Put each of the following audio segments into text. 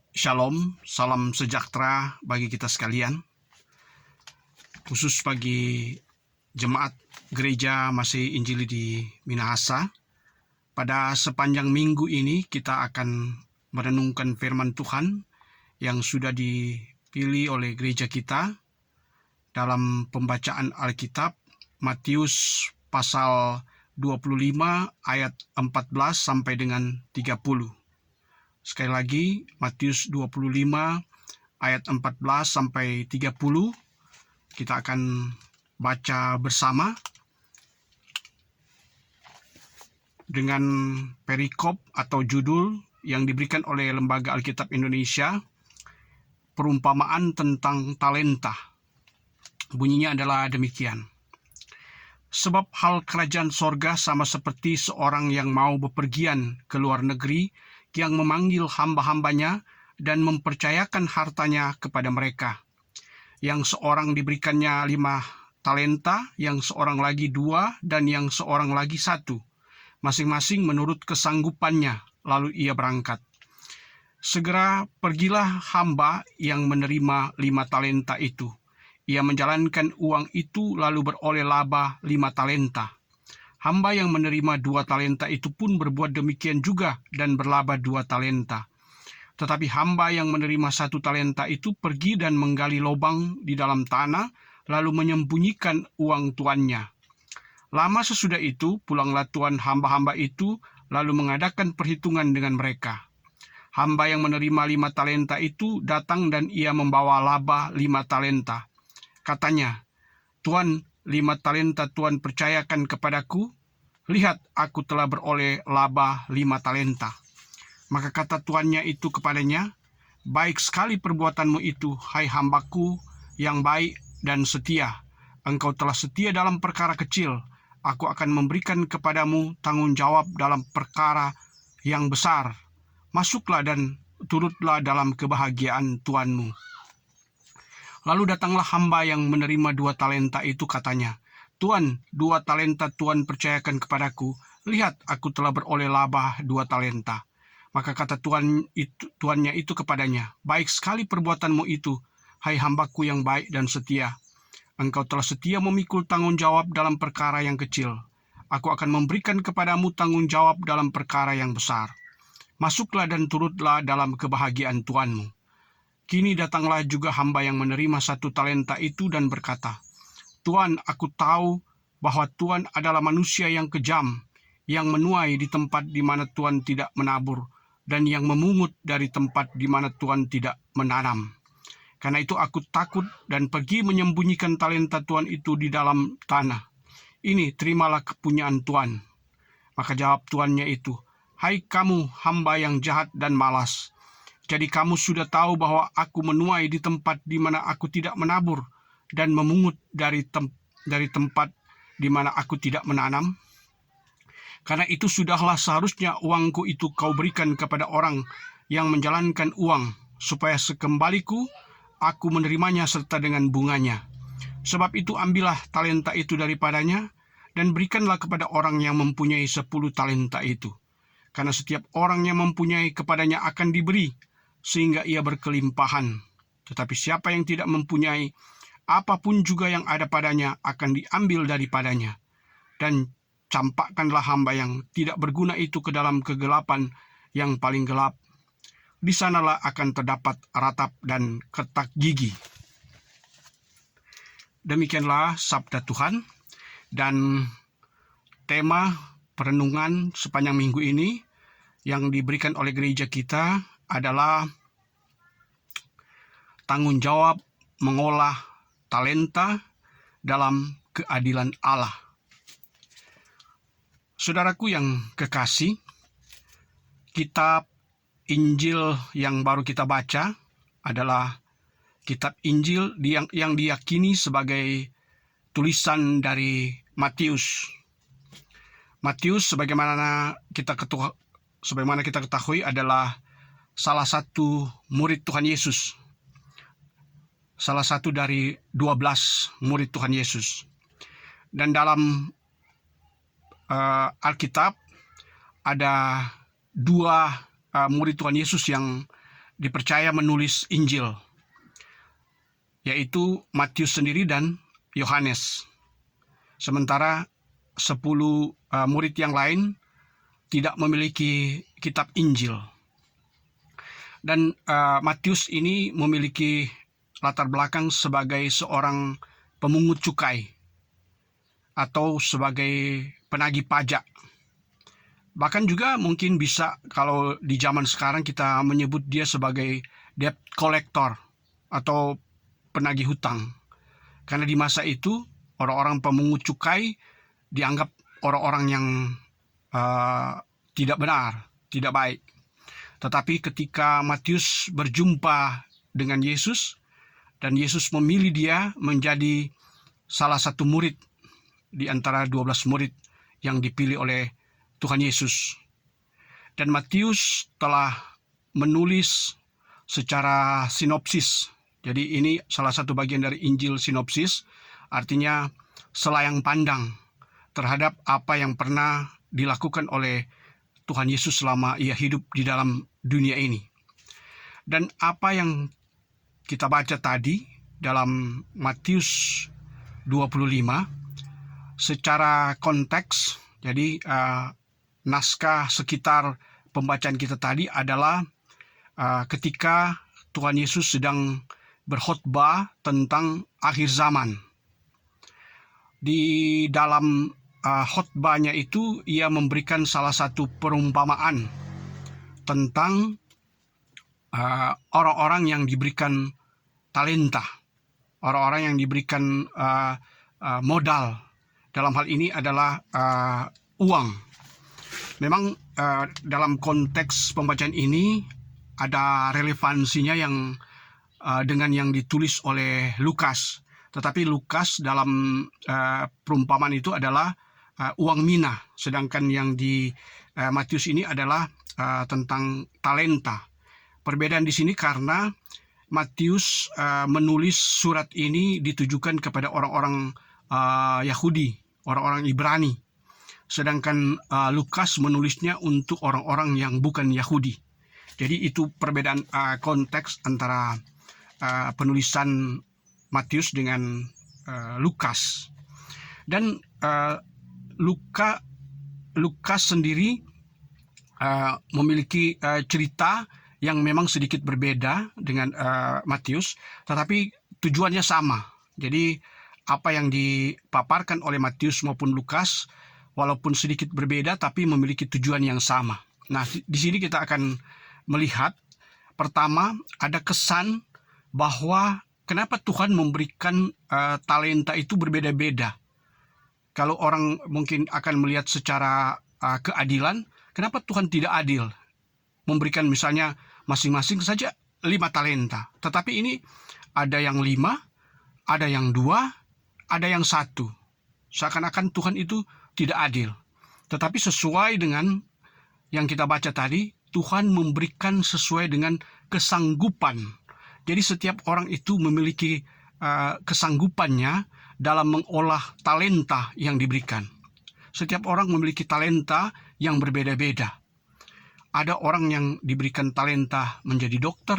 Shalom, salam sejahtera bagi kita sekalian, khusus bagi jemaat gereja Masih Injili di Minahasa. Pada sepanjang minggu ini kita akan merenungkan firman Tuhan yang sudah dipilih oleh gereja kita dalam pembacaan Alkitab Matius pasal 25 ayat 14 sampai dengan 30. Sekali lagi, Matius 25 ayat 14 sampai 30. Kita akan baca bersama dengan perikop atau judul yang diberikan oleh Lembaga Alkitab Indonesia, perumpamaan tentang talenta. Bunyinya adalah demikian. Sebab hal kerajaan sorga sama seperti seorang yang mau bepergian ke luar negeri, yang memanggil hamba-hambanya dan mempercayakan hartanya kepada mereka. Yang seorang diberikannya 5 talenta, yang seorang lagi 2, dan yang seorang lagi 1, masing-masing menurut kesanggupannya, lalu ia berangkat. Segera pergilah hamba yang menerima 5 talenta itu. Ia menjalankan uang itu lalu beroleh laba 5 talenta. Hamba yang menerima 2 talenta itu pun berbuat demikian juga dan berlaba 2 talenta. Tetapi hamba yang menerima 1 talenta itu pergi dan menggali lubang di dalam tanah, lalu menyembunyikan uang tuannya. Lama sesudah itu, pulanglah tuan hamba-hamba itu, lalu mengadakan perhitungan dengan mereka. Hamba yang menerima 5 talenta itu datang dan ia membawa laba 5 talenta. Katanya, "Tuan, 5 talenta Tuan percayakan kepadaku. Lihat, aku telah beroleh laba 5 talenta." Maka kata tuannya itu kepadanya, "Baik sekali perbuatanmu itu, hai hambaku yang baik dan setia. Engkau telah setia dalam perkara kecil. Aku akan memberikan kepadamu tanggung jawab dalam perkara yang besar. Masuklah dan turutlah dalam kebahagiaan tuanmu." Lalu datanglah hamba yang menerima 2 talenta itu, katanya, "Tuan, 2 talenta Tuan percayakan kepadaku. Lihat, aku telah beroleh laba 2 talenta." Maka kata tuannya itu kepadanya, "Baik sekali perbuatanmu itu, hai hambaku yang baik dan setia. Engkau telah setia memikul tanggung jawab dalam perkara yang kecil. Aku akan memberikan kepadamu tanggung jawab dalam perkara yang besar. Masuklah dan turutlah dalam kebahagiaan tuanmu." Kini datanglah juga hamba yang menerima 1 talenta itu dan berkata, "Tuan, aku tahu bahwa Tuan adalah manusia yang kejam, yang menuai di tempat di mana Tuan tidak menabur, dan yang memungut dari tempat di mana Tuan tidak menanam. Karena itu aku takut dan pergi menyembunyikan talenta Tuan itu di dalam tanah. Ini, terimalah kepunyaan Tuan." Maka jawab tuannya itu, "Hai kamu hamba yang jahat dan malas. Jadi kamu sudah tahu bahwa aku menuai di tempat di mana aku tidak menabur, dan memungut dari tempat di mana aku tidak menanam. Karena itu sudahlah seharusnya uangku itu kau berikan kepada orang yang menjalankan uang, supaya sekembaliku aku menerimanya serta dengan bunganya. Sebab itu ambillah talenta itu daripadanya, dan berikanlah kepada orang yang mempunyai 10 talenta itu. Karena setiap orang yang mempunyai kepadanya akan diberi, sehingga ia berkelimpahan. Tetapi siapa yang tidak mempunyai, apapun juga yang ada padanya akan diambil daripadanya. Dan campakkanlah hamba yang tidak berguna itu ke dalam kegelapan yang paling gelap. Di sanalah akan terdapat ratap dan ketak gigi." Demikianlah sabda Tuhan, dan tema perenungan sepanjang minggu ini yang diberikan oleh gereja kita adalah tanggung jawab mengolah talenta dalam keadilan Allah. Saudaraku yang kekasih, kitab Injil yang baru kita baca adalah kitab Injil yang diyakini sebagai tulisan dari Matius. Matius, sebagaimana kita ketahui, adalah salah satu murid Tuhan Yesus. Salah satu dari 12 murid Tuhan Yesus. Dan dalam Alkitab ada 2 murid Tuhan Yesus yang dipercaya menulis Injil, yaitu Matius sendiri dan Yohanes. Sementara 10 murid yang lain tidak memiliki kitab Injil. Dan Matius ini memiliki latar belakang sebagai seorang pemungut cukai atau sebagai penagih pajak. Bahkan juga mungkin bisa kalau di zaman sekarang kita menyebut dia sebagai debt collector atau penagih hutang. Karena di masa itu orang-orang pemungut cukai dianggap orang-orang yang tidak benar, tidak baik. Tetapi ketika Matius berjumpa dengan Yesus, dan Yesus memilih dia menjadi salah satu murid di antara 12 murid yang dipilih oleh Tuhan Yesus. Dan Matius telah menulis secara sinopsis. Jadi ini salah satu bagian dari Injil sinopsis, artinya selayang pandang terhadap apa yang pernah dilakukan oleh Tuhan Yesus selama ia hidup di dalam dunia ini. Dan apa yang kita baca tadi dalam Matius 25 secara konteks, jadi naskah sekitar pembacaan kita tadi adalah ketika Tuhan Yesus sedang berkhotbah tentang akhir zaman. Di dalam khotbahnya itu ia memberikan salah satu perumpamaan tentang orang-orang yang diberikan talenta, orang-orang yang diberikan modal. Dalam hal ini adalah uang. Memang dalam konteks pembacaan ini ada relevansinya yang dengan yang ditulis oleh Lukas. Tetapi Lukas dalam perumpamaan itu adalah uang mina, sedangkan yang di Matius ini adalah tentang talenta. Perbedaan di sini karena Matius menulis surat ini ditujukan kepada orang-orang Yahudi, orang-orang Ibrani, sedangkan Lukas menulisnya untuk orang-orang yang bukan Yahudi. Jadi itu perbedaan konteks antara penulisan Matius dengan Lukas. Dan Lukas sendiri memiliki cerita yang memang sedikit berbeda dengan Matius, tetapi tujuannya sama. Jadi apa yang dipaparkan oleh Matius maupun Lukas, walaupun sedikit berbeda, tapi memiliki tujuan yang sama. Nah, di sini kita akan melihat, pertama, ada kesan bahwa kenapa Tuhan memberikan talenta itu berbeda-beda. Kalau orang mungkin akan melihat secara keadilan, kenapa Tuhan tidak adil? Memberikan misalnya masing-masing saja 5 talenta. Tetapi ini ada yang 5, ada yang 2, ada yang 1. Seakan-akan Tuhan itu tidak adil. Tetapi sesuai dengan yang kita baca tadi, Tuhan memberikan sesuai dengan kesanggupan. Jadi setiap orang itu memiliki kesanggupannya dalam mengolah talenta yang diberikan. Setiap orang memiliki talenta yang berbeda-beda. Ada orang yang diberikan talenta menjadi dokter,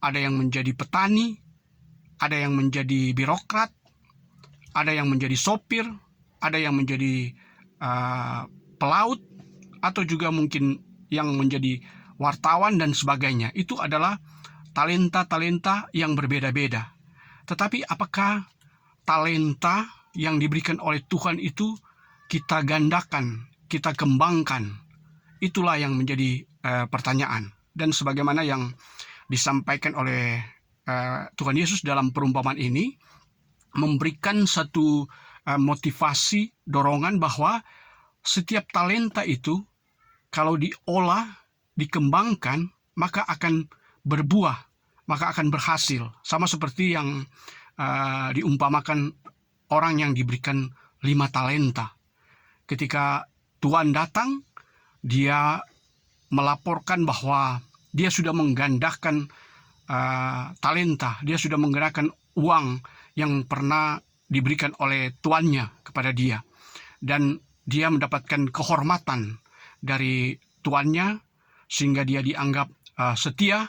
ada yang menjadi petani, ada yang menjadi birokrat, ada yang menjadi sopir, ada yang menjadi pelaut, atau juga mungkin yang menjadi wartawan dan sebagainya. Itu adalah talenta-talenta yang berbeda-beda. Tetapi apakah talenta yang diberikan oleh Tuhan itu kita gandakan, kita kembangkan? Itulah yang menjadi pertanyaan. Dan sebagaimana yang disampaikan oleh Tuhan Yesus dalam perumpamaan ini, memberikan satu motivasi, dorongan bahwa setiap talenta itu kalau diolah, dikembangkan, maka akan berbuah, maka akan berhasil. Sama seperti yang diumpamakan orang yang diberikan 5 talenta. Ketika Tuhan datang, dia melaporkan bahwa dia sudah menggandakan talenta, dia sudah menggandakan uang yang pernah diberikan oleh tuannya kepada dia. Dan dia mendapatkan kehormatan dari tuannya, sehingga dia dianggap setia,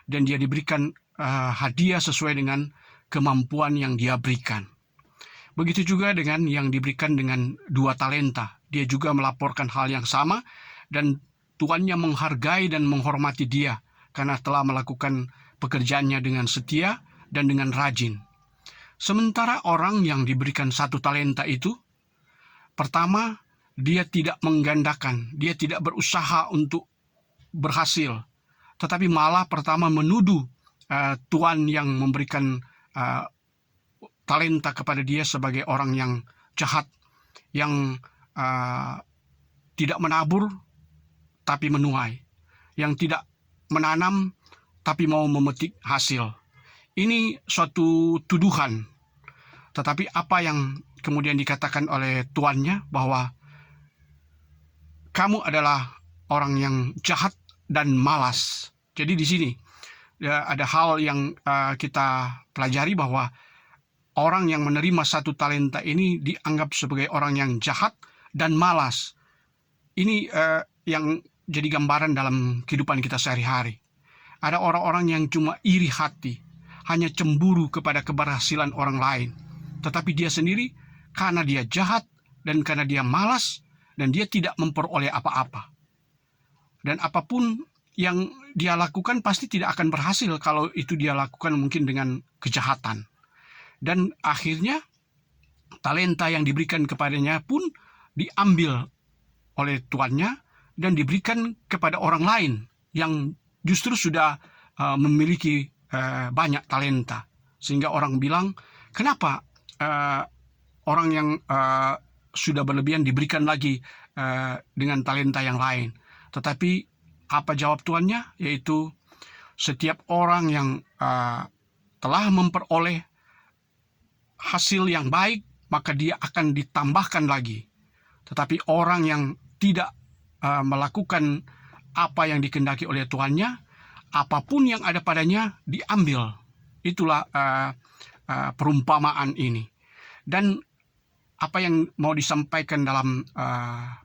dan dia diberikan hadiah sesuai dengan kemampuan yang dia berikan. Begitu juga dengan yang diberikan dengan 2 talenta. Dia juga melaporkan hal yang sama, dan tuannya menghargai dan menghormati dia karena telah melakukan pekerjaannya dengan setia dan dengan rajin. Sementara orang yang diberikan 1 talenta itu, pertama, dia tidak menggandakan, dia tidak berusaha untuk berhasil, tetapi malah pertama menuduh tuan yang memberikan talenta kepada dia sebagai orang yang jahat, yang tidak menabur tapi menuai, yang tidak menanam tapi mau memetik hasil. Ini suatu tuduhan. Tetapi apa yang kemudian dikatakan oleh tuannya bahwa kamu adalah orang yang jahat dan malas. Jadi di sini ada hal yang kita pelajari bahwa orang yang menerima 1 talenta ini dianggap sebagai orang yang jahat dan malas. Ini yang jadi gambaran dalam kehidupan kita sehari-hari. Ada orang-orang yang cuma iri hati, hanya cemburu kepada keberhasilan orang lain. Tetapi dia sendiri, karena dia jahat dan karena dia malas, dan dia tidak memperoleh apa-apa. Dan apapun yang dia lakukan pasti tidak akan berhasil kalau itu dia lakukan mungkin dengan kejahatan. Dan akhirnya talenta yang diberikan kepadanya pun diambil oleh tuannya dan diberikan kepada orang lain yang justru sudah memiliki banyak talenta. Sehingga orang bilang, kenapa orang yang sudah berlebihan diberikan lagi dengan talenta yang lain? Tetapi apa jawab tuannya? Yaitu setiap orang yang telah memperoleh hasil yang baik, maka dia akan ditambahkan lagi. Tetapi orang yang tidak melakukan apa yang dikehendaki oleh tuannya, apapun yang ada padanya diambil. Itulah perumpamaan ini. Dan apa yang mau disampaikan dalam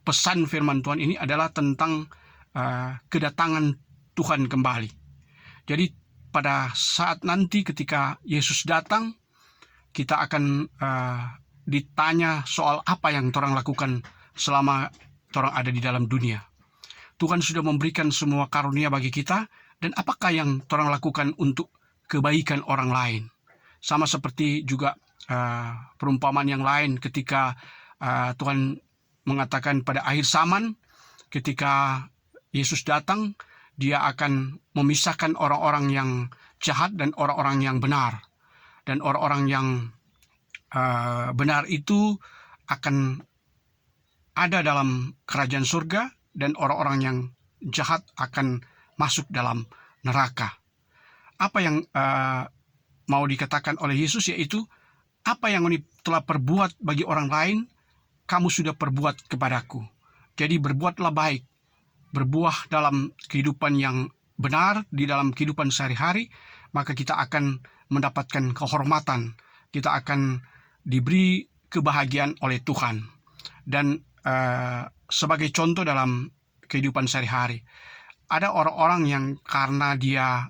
pesan firman Tuhan ini adalah tentang kedatangan Tuhan kembali. Jadi pada saat nanti ketika Yesus datang, kita akan ditanya soal apa yang orang lakukan selama orang ada di dalam dunia. Tuhan sudah memberikan semua karunia bagi kita, dan apakah yang orang lakukan untuk kebaikan orang lain? Sama seperti juga perumpamaan yang lain ketika Tuhan mengatakan pada akhir zaman, ketika Yesus datang, dia akan memisahkan orang-orang yang jahat dan orang-orang yang benar. Dan orang-orang yang benar itu akan ada dalam kerajaan surga, dan orang-orang yang jahat akan masuk dalam neraka. Apa yang mau dikatakan oleh Yesus yaitu, apa yang telah perbuat bagi orang lain, kamu sudah perbuat kepadaku. Jadi berbuatlah baik, berbuah dalam kehidupan yang benar, di dalam kehidupan sehari-hari, maka kita akan mendapatkan kehormatan, kita akan diberi kebahagiaan oleh Tuhan. Dan sebagai contoh dalam kehidupan sehari-hari, ada orang-orang yang karena dia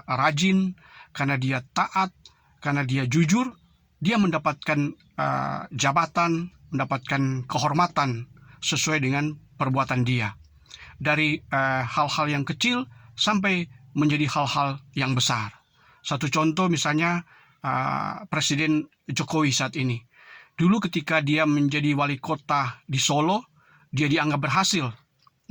rajin, karena dia taat, karena dia jujur, dia mendapatkan jabatan, mendapatkan kehormatan sesuai dengan perbuatan dia. Dari hal-hal yang kecil sampai menjadi hal-hal yang besar. Satu contoh misalnya Presiden Jokowi saat ini. Dulu ketika dia menjadi wali kota di Solo, dia dianggap berhasil.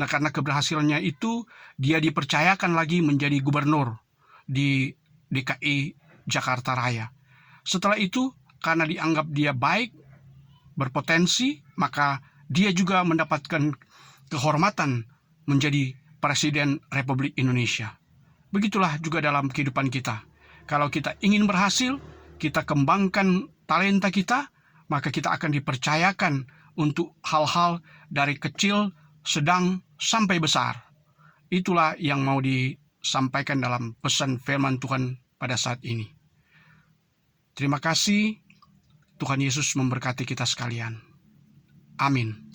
Nah, karena keberhasilannya itu, dia dipercayakan lagi menjadi gubernur di DKI Jakarta Raya. Setelah itu, karena dianggap dia baik, berpotensi, maka dia juga mendapatkan kehormatan menjadi Presiden Republik Indonesia. Begitulah juga dalam kehidupan kita. Kalau kita ingin berhasil, kita kembangkan talenta kita, maka kita akan dipercayakan untuk hal-hal dari kecil, sedang, sampai besar. Itulah yang mau disampaikan dalam pesan firman Tuhan pada saat ini. Terima kasih. Tuhan Yesus memberkati kita sekalian. Amin.